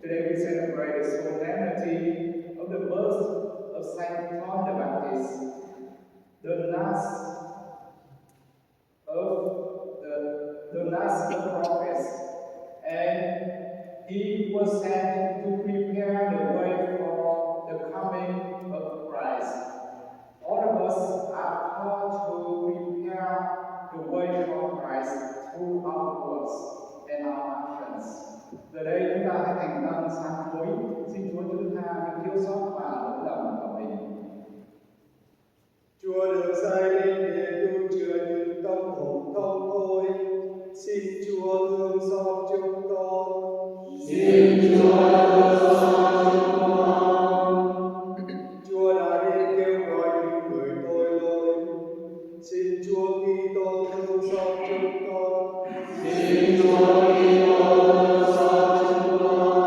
Today we celebrate the solemnity of the birth of Saint John the Baptist, the last of the prophets, and he was sent to prepare the way for the coming of Christ. All of us are called to prepare the way for Christ through our words and our actions. Giờ đây chúng ta hãy thành tâm sám hối, xin Chúa thứ tha những thiếu sót và lỗi lầm của mình. Chúa được sai đến để tu chữa những tâm hồn không hối. Xin Chúa thương xót chúng con. Xin Chúa thương xót chúng con. Chúa đã đến kêu gọi những người tội lỗi. Xin Chúa Kitô thương xót chúng con. Xin Chúa Kitô thương xót chúng con.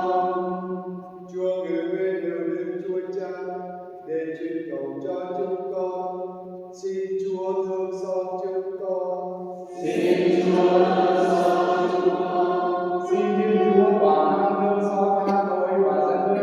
Chúa gửi về điều Đức Chúa Cha để truyền cầu cho chúng con. Xin Chúa thương xót chúng con. Xin Chúa thương xót chúng con. Xin Thiên Chúa quảng năng thương xót tha tội và dẫn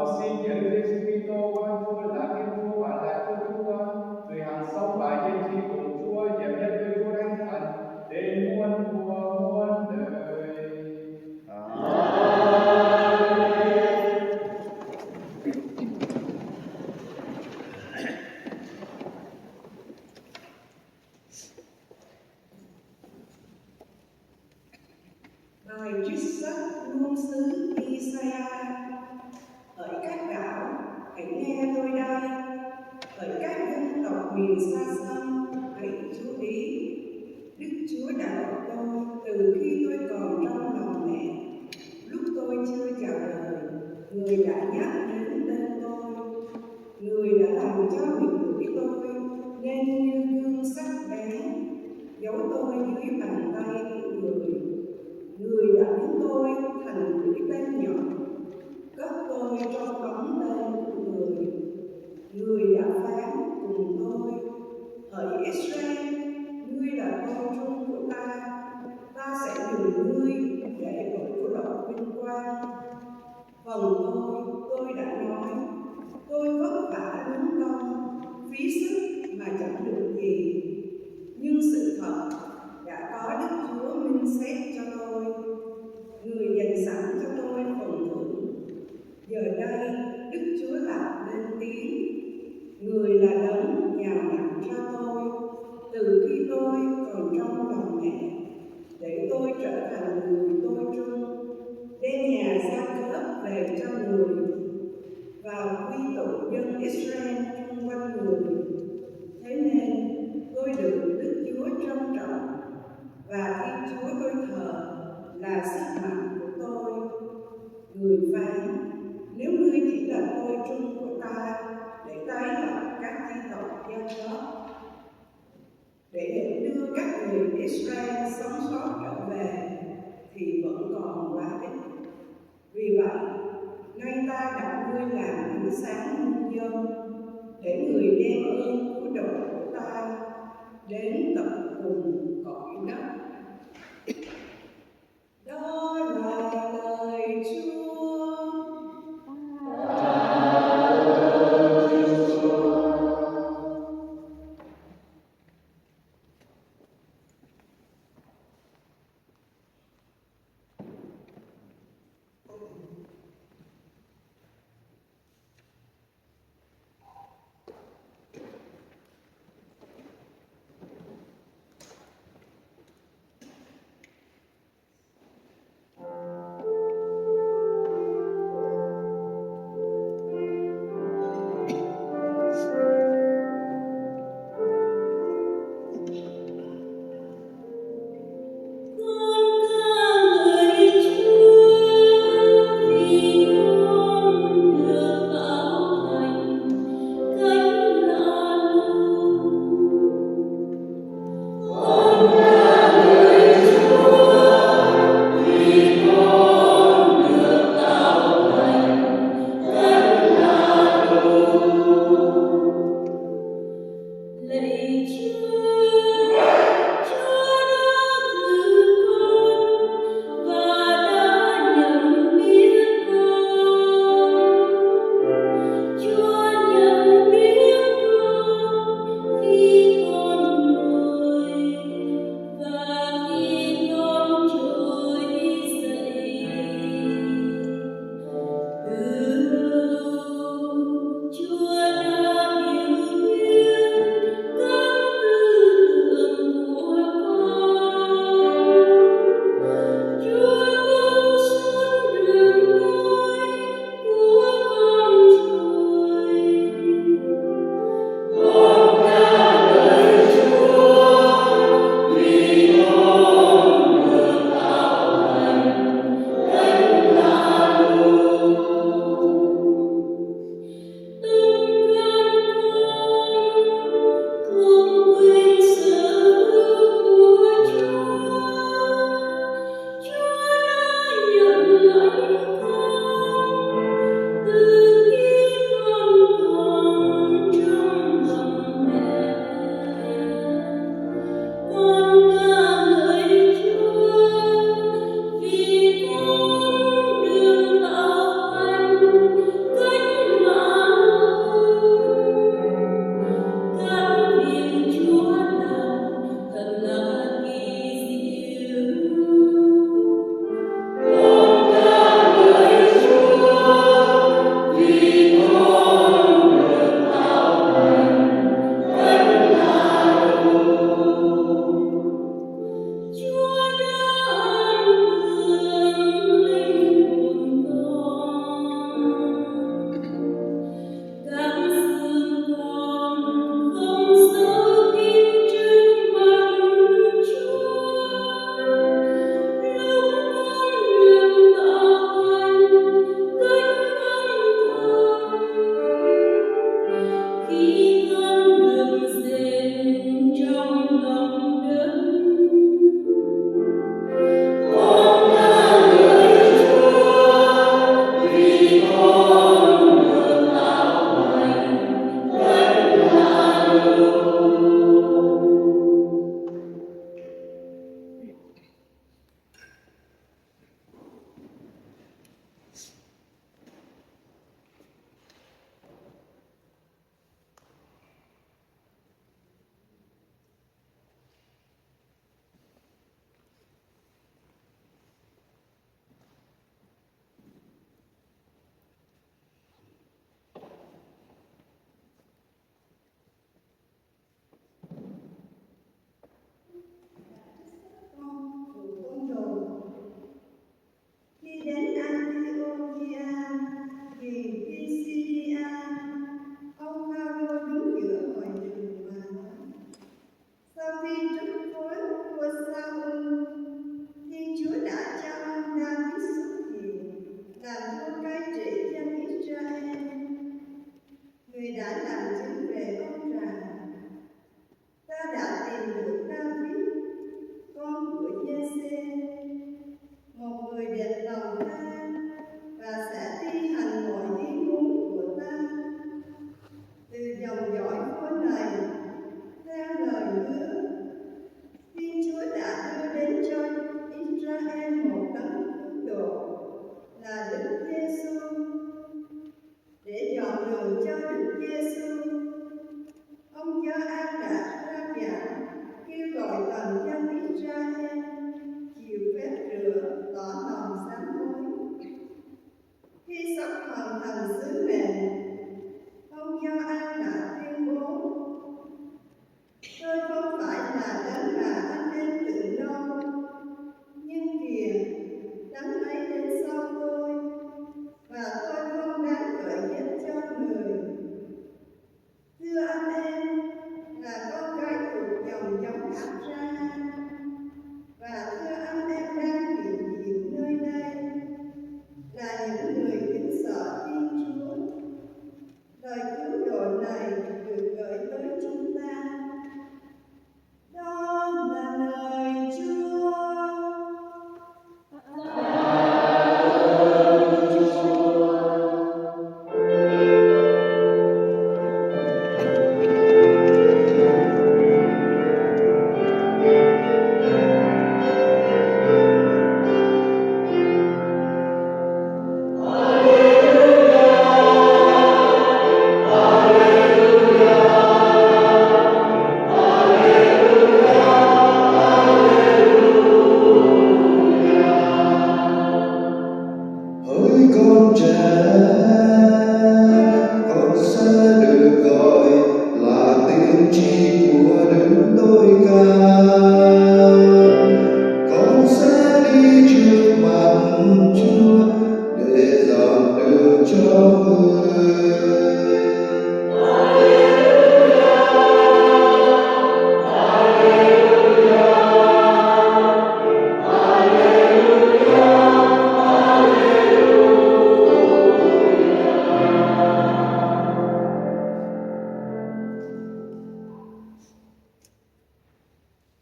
con xin nhận Giêsu Kitô con Chúa là Thiên Chúa và là Chúa chúng con, người hằng sống và yên tri của Chúa hiệp nhất với Chúa Thánh Thần đến muôn thuở muôn đời. Bài trích sách ngôn sứ Isaiah. Hỡi các đảo, hãy nghe tôi đây. Hỡi các dân tộc miền xa xăm, hãy chú ý. Đức Chúa đã gọi tôi từ khi tôi còn trong lòng mẹ. Lúc tôi chưa chào đời, Người đã nhắc đến tên tôi. Người đã làm cho miệng lưỡi tôi nên như gương sắc bén, giấu tôi dưới bàn tay của người. Người đã biến tôi thành mũi tên nhọn, cất tôi trong ống tên của người. Người đã phán cùng tôi: hỡi Israel, ngươi là con trung của ta, ta sẽ dùng ngươi để hưởng lộ vinh quang. Phần tôi đã nói, tôi vất vả đúng công, phí sức mà chẳng được gì. Nhưng sự thật đã có Đức Chúa minh xét cho tôi. Người dành sẵn cho tôi phần thưởng. Giờ đây Đức Chúa lại lên tiếng. Người là đấng nhào nặn cho tôi từ khi tôi còn trong lòng mẹ, để tôi trở thành người tôi trung, đem nhà Gia Cớp về cho người, và quy tụ dân Israel chung quanh người. Thế nên tôi được Đức Chúa trân trọng, và Thiên Chúa tôi thờ là sức mạnh của tôi. Người phán: nếu ngươi chỉ là tôi trung của ta, để tái lập các chi tộc Gia Cớp, để đưa các người Israel sống sót trở về, thì vẫn còn quá ít. Vì vậy, nay ta đặt ngươi làm ánh sáng muôn dân, để người đem ơn cứu độ của ta đến tận cùng cõi đất. Đó là lời Chúa. đường cho Đức Giêsu. Ông Gioan đã rao giảng kêu gọi toàn dân Israel chịu phép rửa tỏ lòng sám hối. Khi sắp hoàn thành sứ mệnh, ông Gioan đã tuyên bố: tôi không phải là đấng mà anh em tự lo, nhưng kìa, đấng ấy đến sau tôi, và tôi không đáng gợi ghét cho người. Thưa anh em, là con cái thuộc dòng giống Abraham, và thưa anh em đang hiện diện nơi đây, là những người kính sợ Thiên Chúa. Lời cứu độ này được gửi tới chúng ta. Đó là lời Chúa.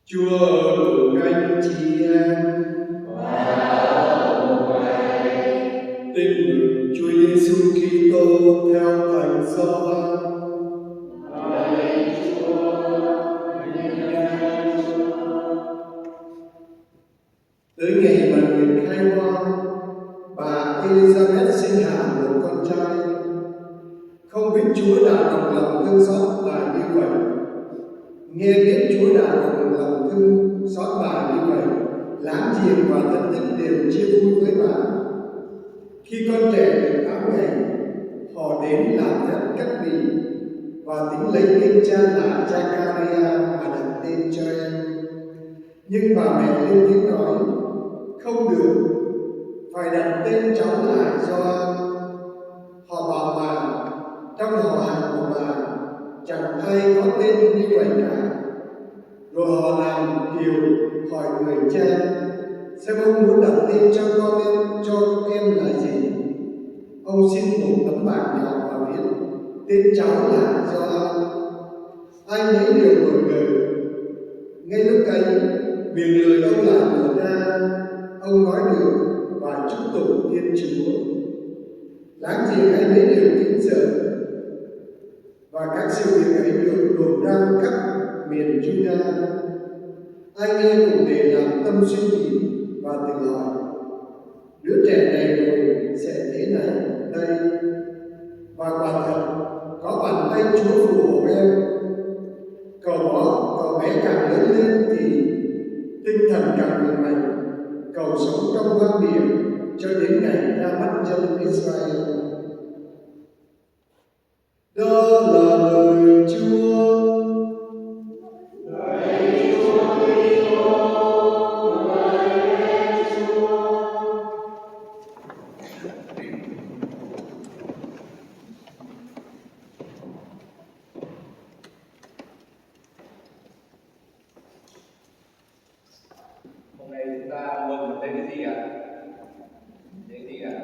Chúa cùng anh chị em. Tin mừng Chúa Giêsu Kitô theo Thánh Gioan. Tới ngày mà Nguyệt khai hoa, bà Elizabeth sinh hạ một con trai. Không biết Chúa đã đồng lòng thương xót bà như vậy. Nghe biết Chúa đã đồng lòng thương xót bà như vậy, láng giềng và thân thích đều chia vui với bà. Khi con trẻ được 8 ngày, họ đến làm phép cắt bì và tính lấy tên cha là Zachariah mà đặt tên cho em. Nhưng bà mẹ lên tiếng nói: không được, phải đặt tên cháu là Gioan. Họ bảo bà: trong họ hàng của bà chẳng ai có tên như vậy cả. Rồi họ làm điều hỏi người cha xem ông muốn đặt tên cho em là gì. Ông xin một tấm bảng nhỏ và viết tên cháu là Gioan. Ai nấy đều ngồi ngờ. Ngay lúc ấy, miệng lưỡi ông lại mở ra, ông nói được và chúc tụng Thiên Chúa. Láng giềng ai nấy đều kính sợ, và các sự việc ấy được đồn ra khắp miền Juda. Ai nghe cùng để làm tâm suy nghĩ và tự hỏi: đứa trẻ này rồi sẽ thế này đây. Và quả thật có bàn tay Chúa phù hộ em. Cậu bé càng lớn lên thì tinh thần càng vững mạnh. Cậu sống trong hoang địa cho đến ngày ra mắt dân Israel. Đó là lời Chúa. Hôm nay chúng ta mừng đến cái gì ạ? Đến gì ạ?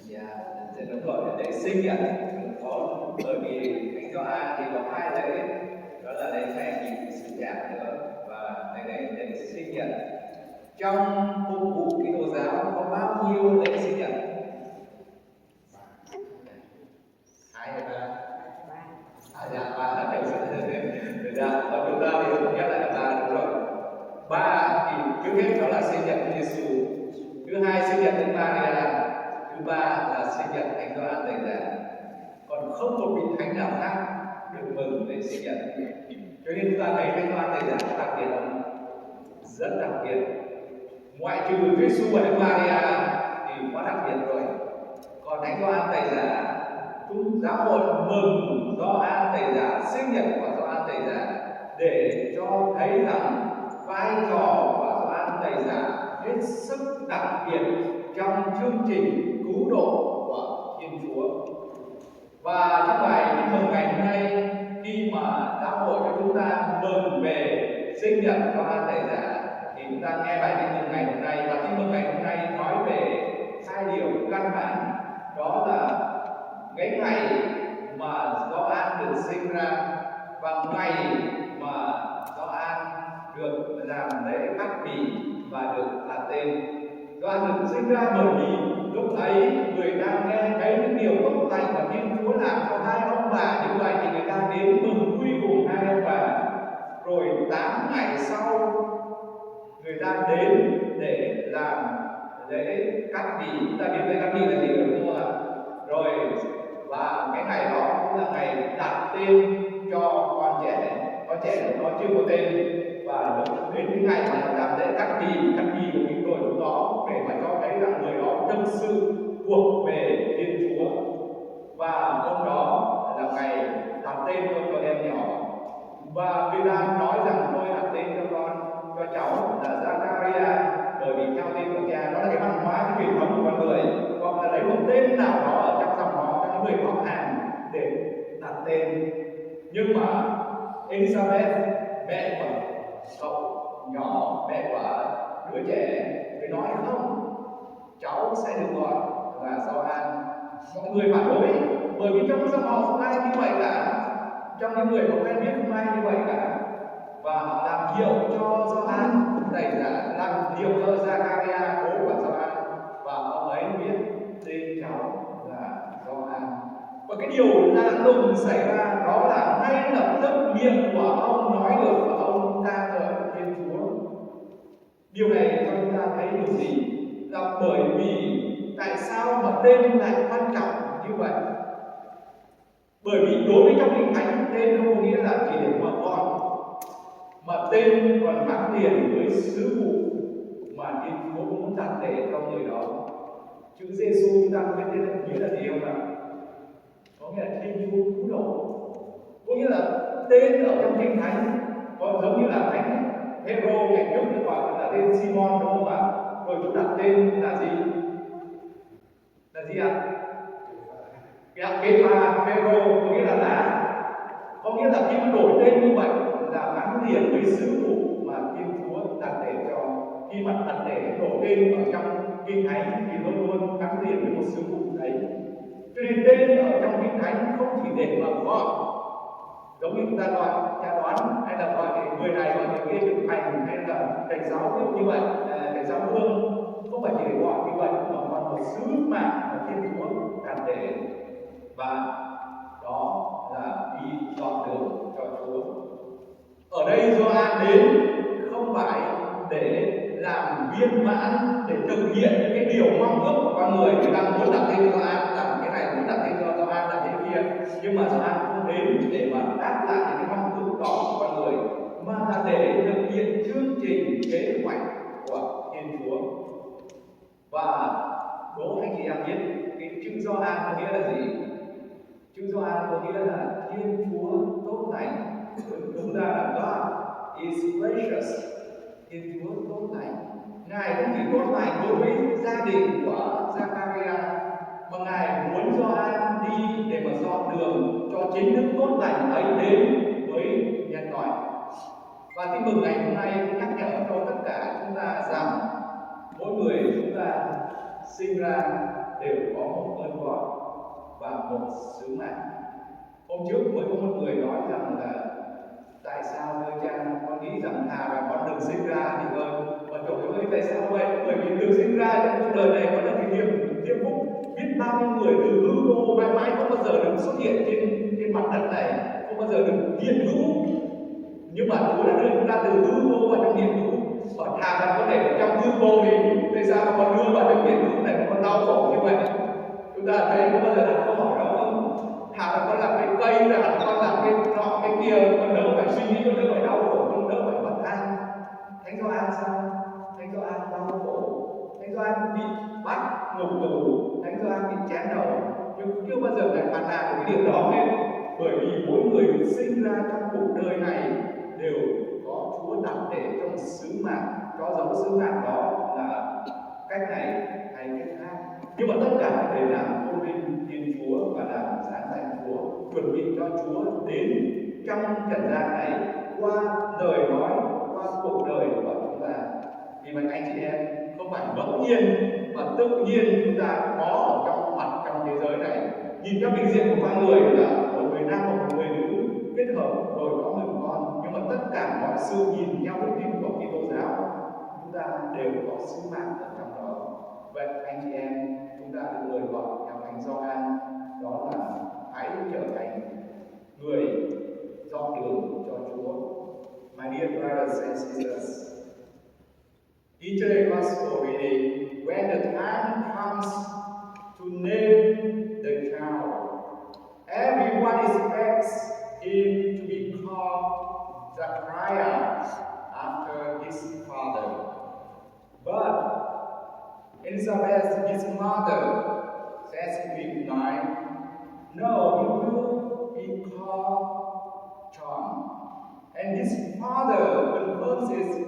Dạ, đúng rồi, lễ sinh ạ. Có bởi vì Thánh Gioan thì có 2 lễ, đó là lễ khai nhị sự giảng nữa và lễ sinh nhật. Trong công vụ Kitô giáo có bao nhiêu lễ sinh nhật? 2 hay 3? Dạ, 3 là dạ, còn chúng ta thì thống nhất là 3, đúng rồi. 3 thì trước hết đó là sinh nhật Chúa Giêsu, thứ hai sinh nhật Đức Maria, thứ ba là sinh nhật Thánh Gioan Tẩy Giả. không một vị thánh nào khác được mừng lễ sinh nhật. Cho nên chúng ta thấy Thánh Gioan Tẩy Giả có đặc biệt không? Rất đặc biệt. Ngoại trừ Chúa Giêsu và Đức Maria thì quá đặc biệt rồi. Còn Thánh Gioan Tẩy Giả, chúng giáo hội mừng Gioan Tẩy Giả, sinh nhật của Gioan Tẩy Giả để cho thấy rằng vai trò của Gioan Tẩy Giả hết sức đặc biệt trong chương trình cứu độ của Thiên Chúa. Và trong bài Tin Mừng ngày hôm nay, khi mà giáo hội cho chúng ta mừng về sinh nhật Gioan Tẩy Giả, thì chúng ta nghe bài Tin Mừng ngày hôm nay, và Tin Mừng ngày hôm nay nói về hai điều căn bản, đó là cái ngày mà Gioan được sinh ra và ngày mà Gioan được làm lễ cắt bì và được đặt tên. Gioan được sinh ra bởi vì lúc ấy người ta nghe thấy những điều tốt lành mà Thiên Chúa làm cho hai ông bà như vậy, thì người ta đến mừng vui cùng hai ông bà. Rồi 8 ngày sau người ta đến để làm lễ cắt bì. Chúng ta biết lễ cắt bì là gì rồi đúng không ạ? Rồi và cái ngày đó cũng là ngày đặt tên cho con trẻ. Con trẻ nó chưa có tên, và đến cái ngày mà nó làm lễ cắt bì của những người lúc đó để mà cho thấy rằng người đó thực sự thuộc về Thiên Chúa. Và hôm đó là ngày đặt tên cho em nhỏ, và người ta nói rằng tôi đặt tên cho cháu là Zakaria, bởi vì theo tên của cha. Đó là cái văn hóa, cái truyền thống của con người, hoặc là lấy một tên nào đó ở trong dòng họ cho những người họ hàng để đặt tên. Nhưng mà Elizabeth, mẹ của cậu nhỏ, mẹ của đứa trẻ, mới nói không, cháu sẽ được gọi là Gioan. Mọi người phản đối, bởi vì trong dòng họ không ai như vậy cả, trong những người không quen biết không ai như vậy cả, và họ làm hiệu cho Gioan Tẩy Giả, làm hiệu cho Zakaria, bố của Gioan, và ông ấy biết tên cháu là Gioan. Và cái điều lạ lùng xảy ra đó là ngay lập tức miệng của ông nói được và ông ca ngợi Thiên Chúa. Điều này cho chúng ta thấy điều gì? Là bởi vì tại sao mà tên lại quan trọng như vậy? Bởi vì đối với trong Kinh Thánh, tên không có nghĩa là chỉ để gọi con, mà tên còn gắn liền với sứ vụ mà Thiên Chúa muốn đặt để cho người đó. Chữ Giêsu chúng ta biết tên là nghĩa là gì không ạ? Có nghĩa là Thiên Chúa cứu độ. Có nghĩa là tên ở trong Kinh Thánh còn giống như là Thánh Phêrô ngày trước được gọi là tên Simon, đúng không ạ? Rồi chúng đặt tên là gì? Là gì ạ? Kepha, Phêrô có nghĩa là đá. Có nghĩa là khi mà đổi tên như vậy là gắn liền với sứ vụ mà Thiên Chúa đặt để cho. Khi mà đặt để đổi tên ở trong Kinh Thánh thì luôn luôn gắn liền với một sứ vụ đấy. Cho nên tên ở trong Kinh Thánh không chỉ để mà gọi, giống như chúng ta gọi cha đoán, hay là gọi người này gọi người kia được thành, hay là thầy giáo ví dụ như vậy, thầy giáo Hương, không phải chỉ để gọi như vậy, mà còn một sứ mạng mà Thiên Chúa đặt để, và đó là đi dọn đường cho Chúa. Ở đây Gioan đến không phải để làm viên mãn, để thực hiện những cái điều mong ước của con người. Người ta muốn đặt tên Gioan, làm cái này, muốn đặt tên cho Gioan, làm cái kia, nhưng mà Gioan không đến để mà đáp lại những cái mong ước đó của con người, mà là để thực hiện chương trình kế hoạch của Thiên Chúa. Và đố anh chị em biết cái chữ Gioan có nghĩa là gì? Chữ Gioan có nghĩa là Thiên Chúa tốt lành. Đúng ra là God is gracious. Thiên Chúa tốt lành. Ngài không chỉ tốt lành đối với gia đình của Zakaria, mà Ngài muốn Gioan đi để mà dọn đường cho chính đức tốt lành ấy đến với nhân loại. Và Tin Mừng ngày hôm nay nhắc nhở cho tất cả chúng ta rằng mỗi người chúng ta sinh ra đều có một ơn gọi và một sứ mạng. Hôm trước mới có một người nói rằng là tại sao thưa cha, con nghĩ rằng thà là con đừng sinh ra thì hơn. Mà trời ơi, tại sao vậy? Bởi vì được sinh ra trong cuộc đời này có là cái niềm phúc. Biết bao nhiêu người từ hư vô mãi mãi không bao giờ được xuất hiện trên mặt đất này, không bao giờ được hiện hữu. Nhưng mà Chúa đã đưa chúng ta từ hư vô vào trong hiện hữu. Và thà là con để ở trong hư vô thì tại sao con đưa vào trong hiện hữu này con đau khổ như vậy? Chúng ta thấy có bao giờ đặt câu hỏi đó không? Thà là con đạt được cái điều đó hết, bởi vì mỗi người được sinh ra trong cuộc đời này đều có Chúa đặt để trong sứ mạng, cho dấu sứ mạng đó là cách này hay cách khác, nhưng mà tất cả đều làm tôn vinh Thiên Chúa và làm sáng danh Chúa, chuẩn bị cho Chúa đến trong trần gian này qua lời nói, qua cuộc đời của chúng ta. Vì vậy anh chị em, không phải ngẫu nhiên mà tự nhiên chúng ta có ở trong mặt trong thế giới này. Nhìn các bình diện của con người là một người nam và một người nữ kết hợp rồi có người con, nhưng mà tất cả mọi sự nhìn theo đức tin của Kitô giáo chúng ta đều có sứ mạng ở trong đó. Vậy anh chị em, chúng ta được lời gọi theo Thánh Gioan, đó là hãy trở thành người dọn đường cho Chúa. My dear brothers and sisters, in today's gospel reading, when the time comes to name the child, everyone expects him to be called Zachariah after his father. But Elizabeth, his mother, says in week 9, no, he will be called John. And his father confirms it.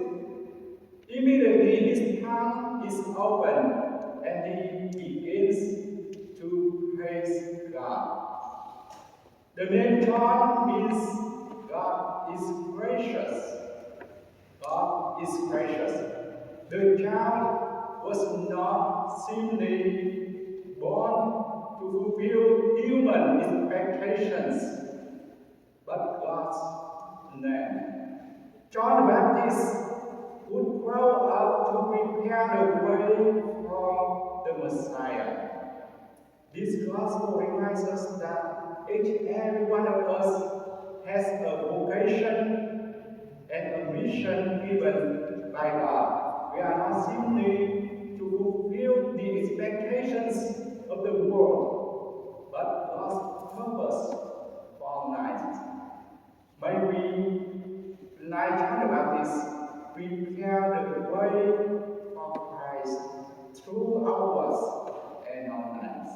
Immediately his tongue is open and he begins to praise God. The name John means God is gracious. God is gracious. The child was not simply born to fulfill human expectations, but God's name. John the Baptist would grow up to prepare the way for the Messiah. This gospel reminds us that each and every one of us has a vocation and a mission given by God. We are not simply to fulfill the expectations of the world, but God's purpose for life. May we, like John the Baptist, prepare the way for Christ through our words and our lives.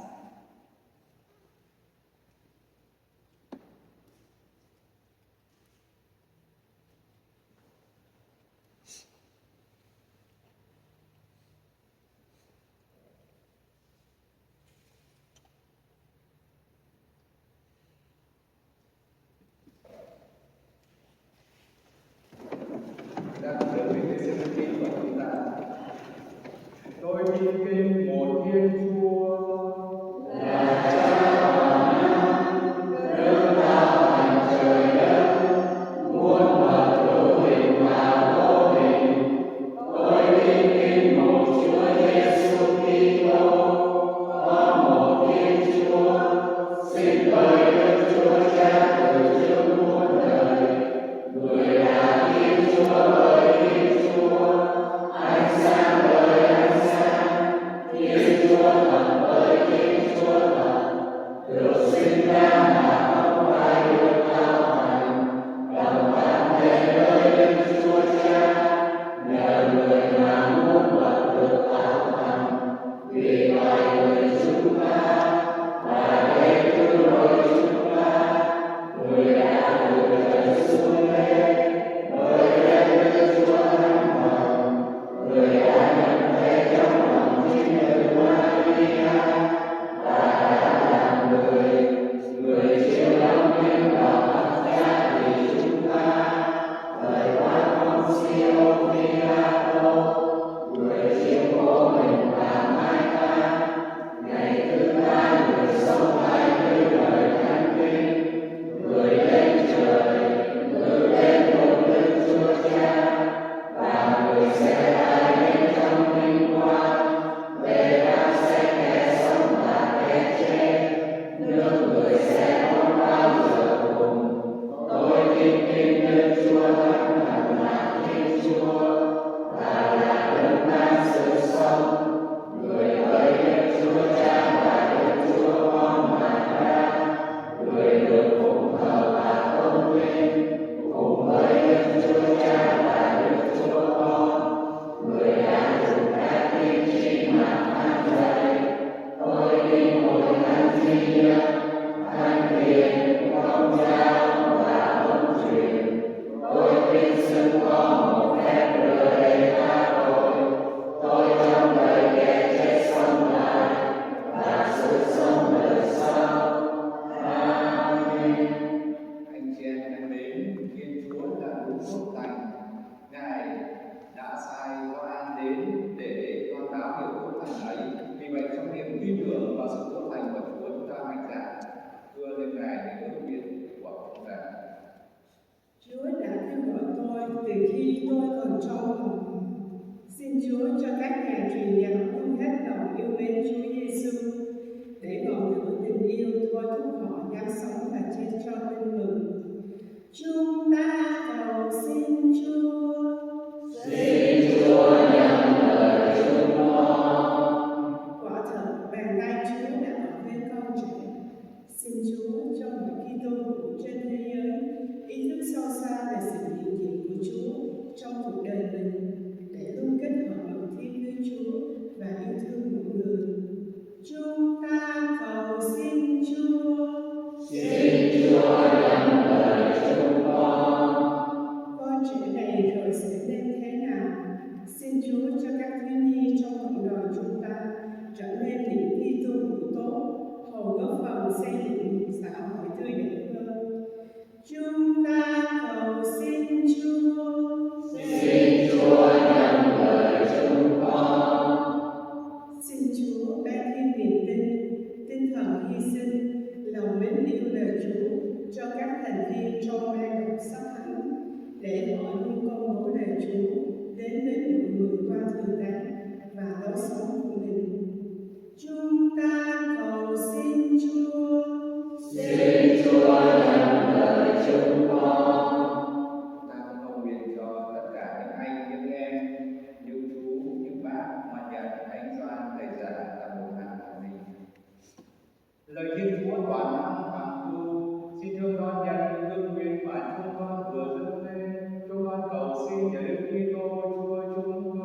thôi thúc họ dám sống và chia cho tin mừng. Chúng ta cầu xin Chúa. Xin Chúa nhận lời chúng con. Quả thật bàn tay Chúa đã ở bên con trẻ. Xin Chúa cho mọi Kitô hữu trên thế giới ý thức sâu xa về sự hiện diện của Chúa trong cuộc đời mình, để luôn kết hợp mật thiết với Chúa và yêu thương mọi người. Chúng ta cầu xin Chúa. Xin Chúa nhận lời chúng con. Con trẻ này rồi sẽ nên thế nào? Xin Chúa cho các thiếu nhi trong cộng đoàn chúng ta trở nên những Kitô hữu tốt, hầu góp phần xây dựng một xã hội tươi đẹp hơn. Chúng ta cầu xin Chúa. Xin Chúa nhận lời chúng con. Xin Chúa ban thêm niềm tin, tinh thần hy sinh, lòng mến yêu lời Chúa cho các thành viên trong ban đọc sách thánh, để họ luôn công bố lời Chúa đến với mọi người qua thượng đẳng và lối sống của mình. Chúng ta cầu xin Chúa. Xin Chúa nhận lời chúng con. Ta cầu nguyện cho tất cả những anh, những em, những chú, những bác mà nhận thánh doan thầy giả là một hàng của mình. Lời Thiên Chúa toàn năng hoàng thu, xin thương đón nhận ước nguyện mà chúng con vừa dâng lên. Chúng con cầu xin nhờ Đức Kitô Chúa chúng con.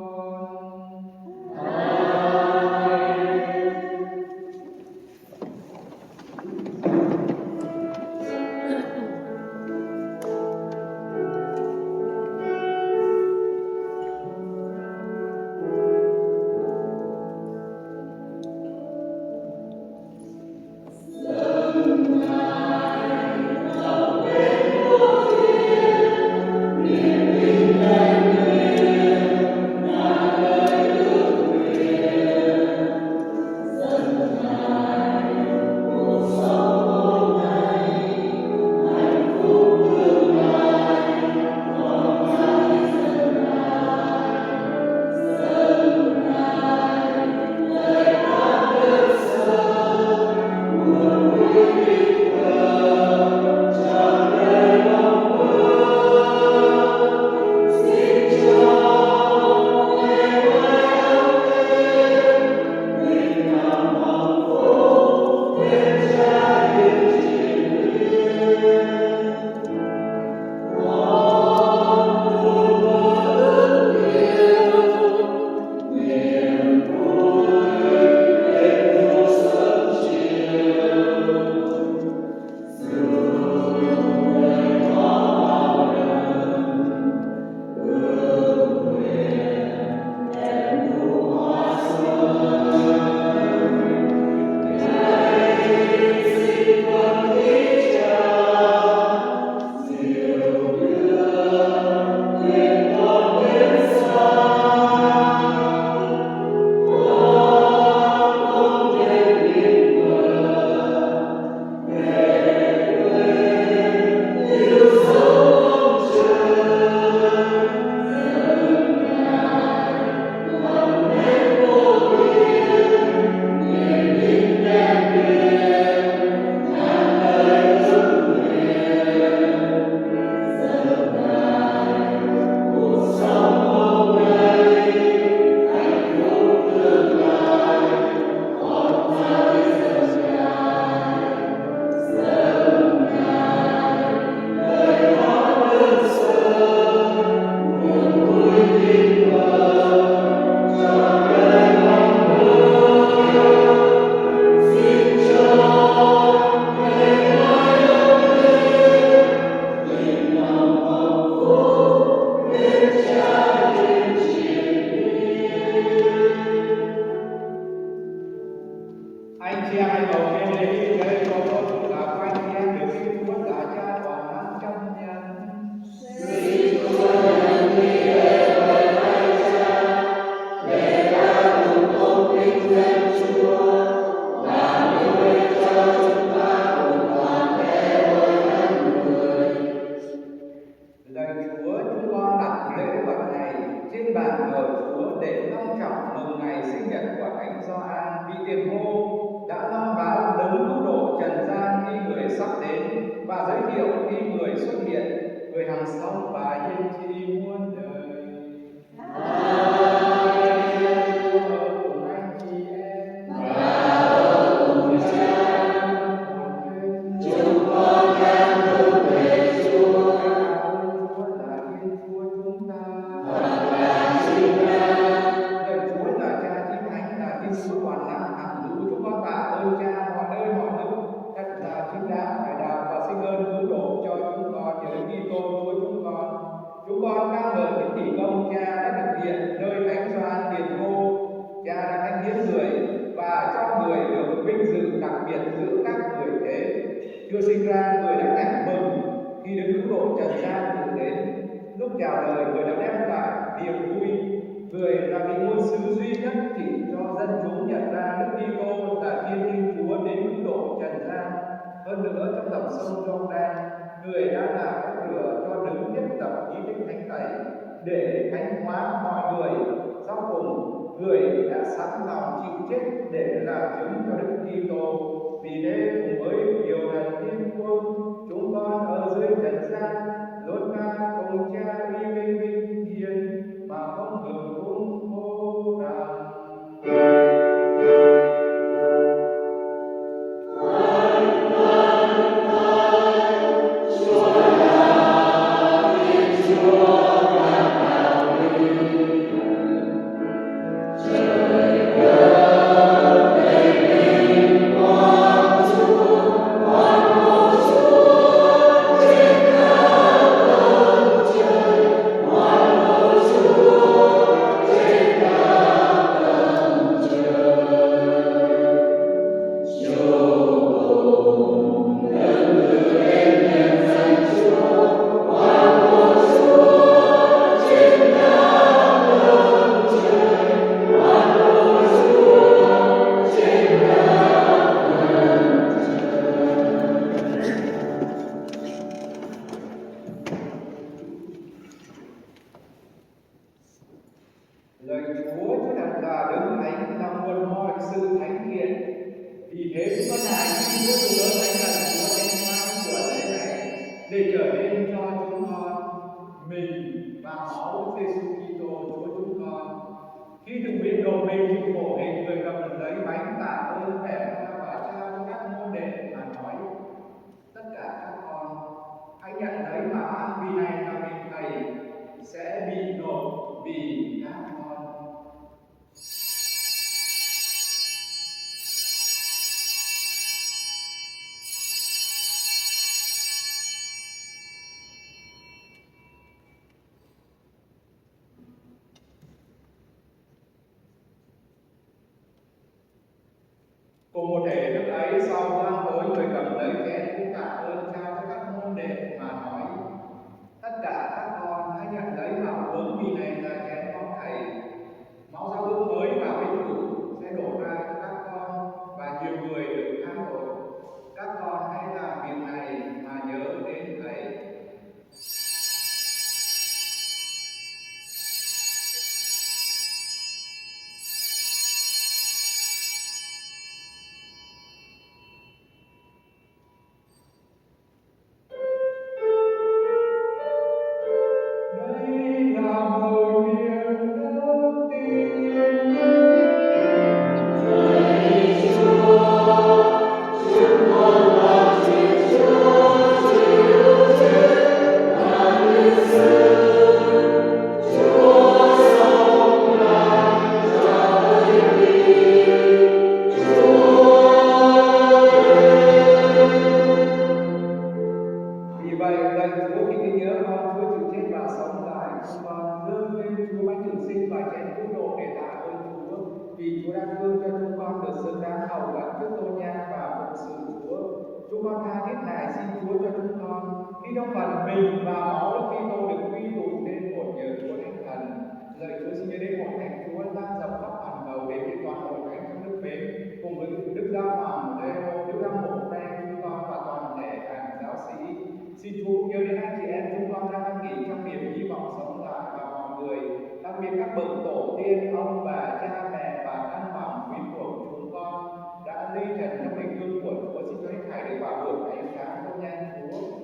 và giới thiệu khi người xuất hiện, người hằng sống và yên tri muôn đời. Cùng anh chị em Chúng con đang hướng về Chúa, Chúa là Thiên Chúa chúng ta. thật là chính đáng. Lạy Chúa là Cha Chí Thánh, là Thiên Chúa toàn năng hằng hữu, chúng con tạ ơn Cha mọi nơi mọi lúc, thật là chính đáng phải đào và xin ơn cứu độ cho chúng con nhờ Kitô Chúa chúng con. Chúng con ca ngợi những tỷ công Cha đã thực hiện nơi Thánh Gioan Điền Hô. Cha đã thánh hiến người và cho người được vinh dự đặc biệt giữa các người thế. Chưa sinh ra, người đã nhạc mừng khi được cứu độ trần gian được đến. Lúc chào đời, người đã đem lại niềm vui. Người là vị ngôn sứ duy nhất chỉ cho dân chúng nhận ra Đức Kitô là Thiên Chúa đến cứu độ trần gian. Hơn nữa, trong dòng sông Giô-đan, người đã là cách lửa cho đấng tiếp tập ý thích thánh tẩy để thánh hóa mọi người. Sau cùng, người đã sẵn lòng chịu chết để làm chứng cho Đức Kitô. Vì thế, cùng với nhiều lần thiên quân, chúng con ở dưới trần gian lốt ca cùng Cha uy vinh vinh hiền mà không ngừng tung hô rằng: Lời Chúa thật là đấng thánh, là nguồn mọi sự thánh thiện. Vì thế chúng con lại xin Chúa từ đỡ thánh thần Chúa đến mang của lễ này để trở nên cho chúng con mình và máu Giêsu Kitô Chúa chúng con. Khi thực nguyện đổ mình chịu khổ hình, người cầm lấy bánh tạ ơn bẻ ra và trao cho các môn đệ mà nói: tất cả các con hãy nhận lấy mà ăn, vì này là mình Thầy sẽ bị nộp vì các con. Cùng một thể thức ấy, sau bữa ăn tối, người cầm lấy chén cũng tạ ơn trao cho các môn đệ mà nói: tất cả các con hãy nhận lấy mà uống, vì này là chén máu Thầy, máu giao ước mới và vĩnh cửu sẽ đổ ra cho các con và nhiều người được tha tội. Các con hãy làm việc này mà nhớ đến Thầy. Đây là mầu nhiệm đầu tiên. Vì vậy, lạy Chúa, khi ghi nhớ con Chúa chịu chết và sống lại, chúng con dâng lên Chúa bánh trường sinh và chén cứu độ để tạ ơn Chúa, vì Chúa đã thương cho chúng con được xứng đáng hầu lãnh trước tôn nhang và phụng sự Chúa. Chúng con tha thiết này xin Chúa cho chúng con khi trong phần mình và máu Kitô được quy tụ trên một nhờ Chúa Thánh Thần. Lạy Chúa, xin nhớ đến hội thánh Chúa lan rộng khắp toàn cầu đến với toàn hội thánh trong nước Mến, cùng với Đức Giáo Hoàng Leo, Đức Giám mục Frank, chúng con và toàn thể hàng giáo sĩ. Xin Chúa nhớ đến anh chị em chúng con đang an nghỉ trong niềm hy vọng sống lại và mọi người, đặc biệt các bậc tổ tiên, ông bà, cha mẹ và thân bằng quý của chúng con đã ly trần trong hình hương của Chúa. Xin cho Thầy được vào hưởng ánh sáng tôn nhang Chúa.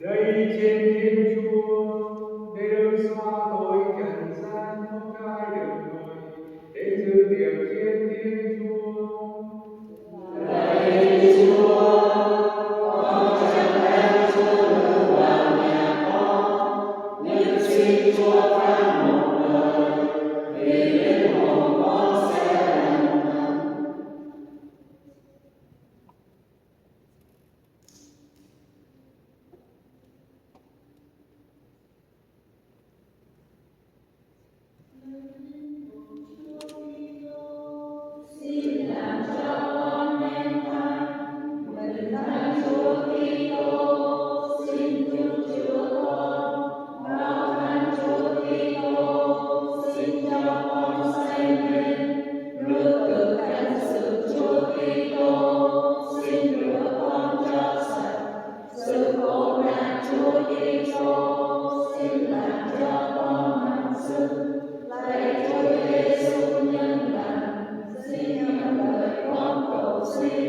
Đây trên Thiên Chúa, để đương xóa tội trần gian không trai được người, đến dự tiệc trên Thiên Chúa. Lạy Chúa, con chẳng lẽ Chúa được vào nhà con, nhưng xin Chúa phán một lời, vì linh hồn con sẽ lành lặn. Xin làm cho con nên thánh, mình thánh Chúa Kitô, xin cứu chữa con, báo thánh Chúa Kitô, xin cho con say mê, rước được thánh sự Chúa Kitô, xin rửa con cho sạch, sự khổ nạn Chúa Kitô, xin làm cho con mạnh sức, lạy Chúa Giêsu nhân lành, xin nhận lời con cầu xin,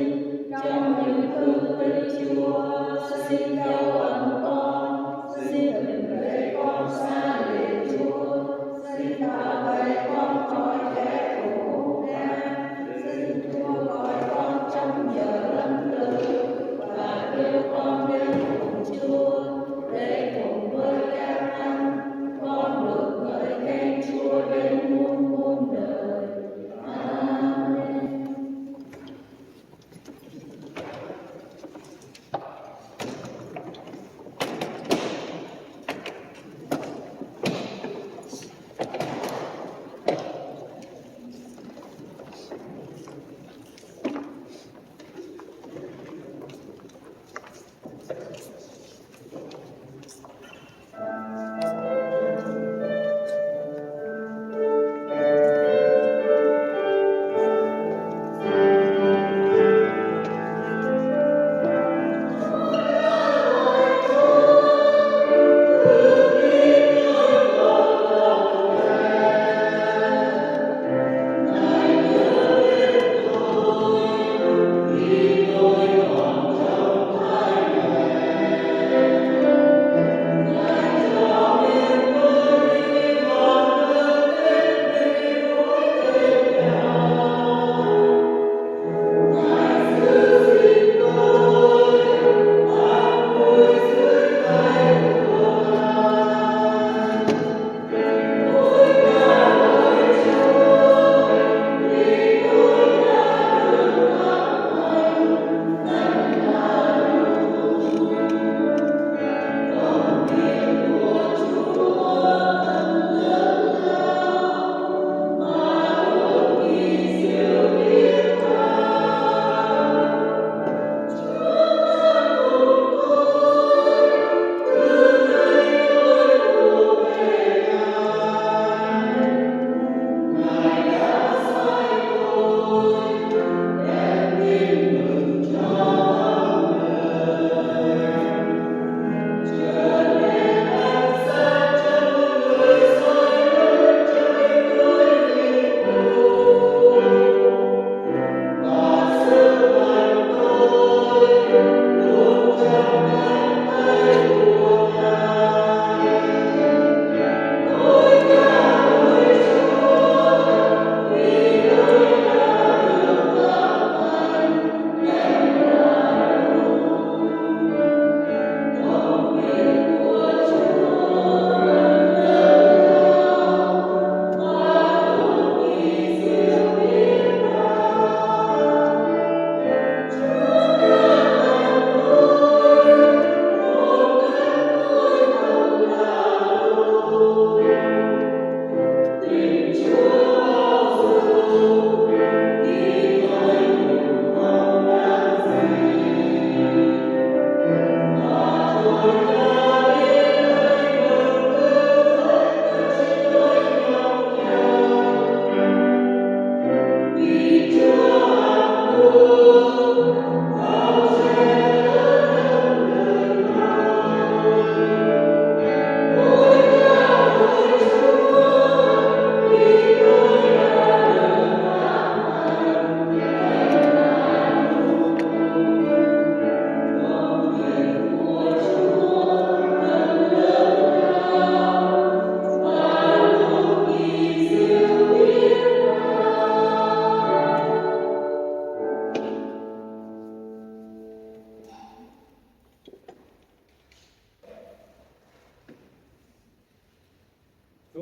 trong những thương tích Chúa, xin dấu ẩn con, xin đừng để con xa lìa Chúa, xin bảo vệ con khỏi kẻ thù gian, xin Chúa gọi con trong giờ lâm tử, và kêu con đến cùng Chúa, để cùng với các thánh, con được ngợi khen Chúa đến muôn muôn đời. Amen.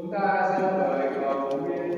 Chúng ta gieo lời cầu nguyện.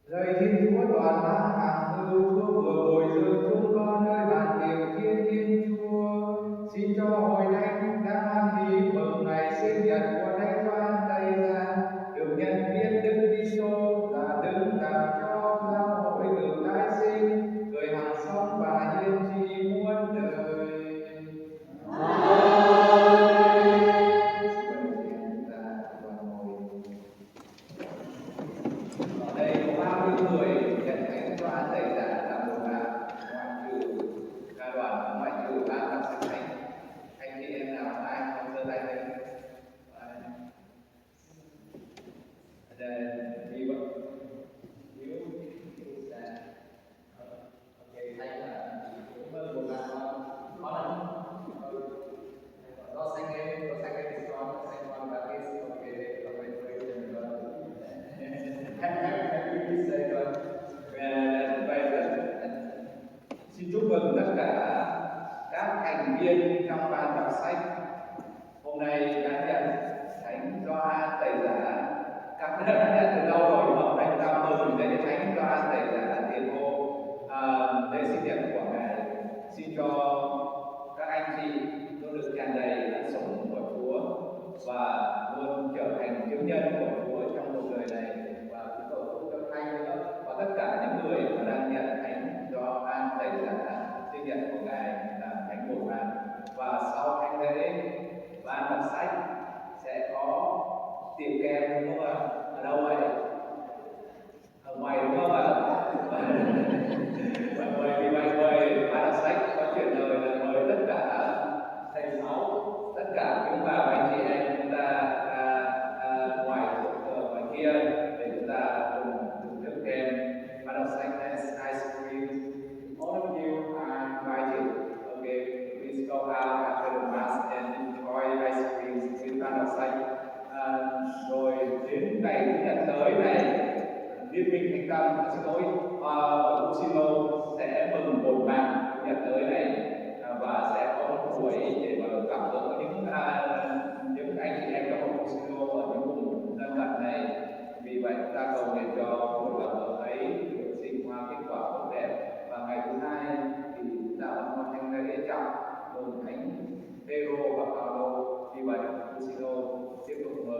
Lạy Thiên Chúa toàn năng hằng hữu, Chúa vừa bồi dưỡng chúng con nơi bàn tiệc thiên Thiên Chúa, xin cho hội thánh đang hoan hỷ mừng ngày sinh nhật của Thánh Gioan Tây Gia được nhận biết Đức Kitô là Đấng làm cho giáo hội được tái sinh, người hằng sống và hiên tri muôn đời. Ở đây có 30 người nhận Thánh Gioan Tẩy Giả là một là ngoại trừ ca đoàn, ngoại trừ ban đọc sách thánh. Anh chị em nào ai không giơ tay lên? Then we will use that. Okay, hay là cũng một là có là nó xanh lên thì con xanh con và cái ok để có thể quay trên đó. Happy say con. Vậy là xin chúc mừng tất cả các thành viên trong ban đọc sách hôm nay đã nhận Thánh Gioan Tẩy Giả. Các bạn đã nhận từ đâu rồi? Mở Thánh Giao mừng lễ Thánh Gioan Tẩy Giả tiền hộ lễ sinh nhật của Ngài. Xin cho các anh chị luôn được tràn đầy ân sủng của Chúa và luôn trở thành chứng nhân của Chúa trong cuộc đời này, và chúng tôi cũng cho Thanh nữa và tất cả những người mà đang nhận Thánh Gioan Tẩy Giả sinh nhật của Ngài là Thánh Bồ Tát. Và sau thánh lễ, ban đọc sách sẽ có tiệc kem, đúng không ạ? Ở đâu vậy? Ở ngoài đúng không ạ? Mời vì vậy mời ban đọc sách có chuyện lời là mời tất cả thầy sáu, tất cả những bà và anh chị em chúng ta ngoài ngoài kia để chúng ta cùng thưởng thức kem. Ban đọc sách has ice cream. All of you are invited. Okay, please go out after the mass and enjoy ice cream with ban đọc sách. Rồi đến ngày Chủ nhật tới này, Liên minh Thánh Tâm, xin lỗi, ở Cusino sẽ mừng một màn Chủ nhật tới này và sẽ có một buổi để mà gặp gỡ những anh chị em trong Cusino ở những vùng lân cận này. Vì vậy chúng ta cầu nguyện cho buổi gặp gỡ ấy được sinh hoa kết quả tốt đẹp. Và ngày thứ hai thì chúng ta vẫn có thánh lễ trọng mừng Thánh Phêrô và Phaolô. Vì vậy Cusino tiếp tục mời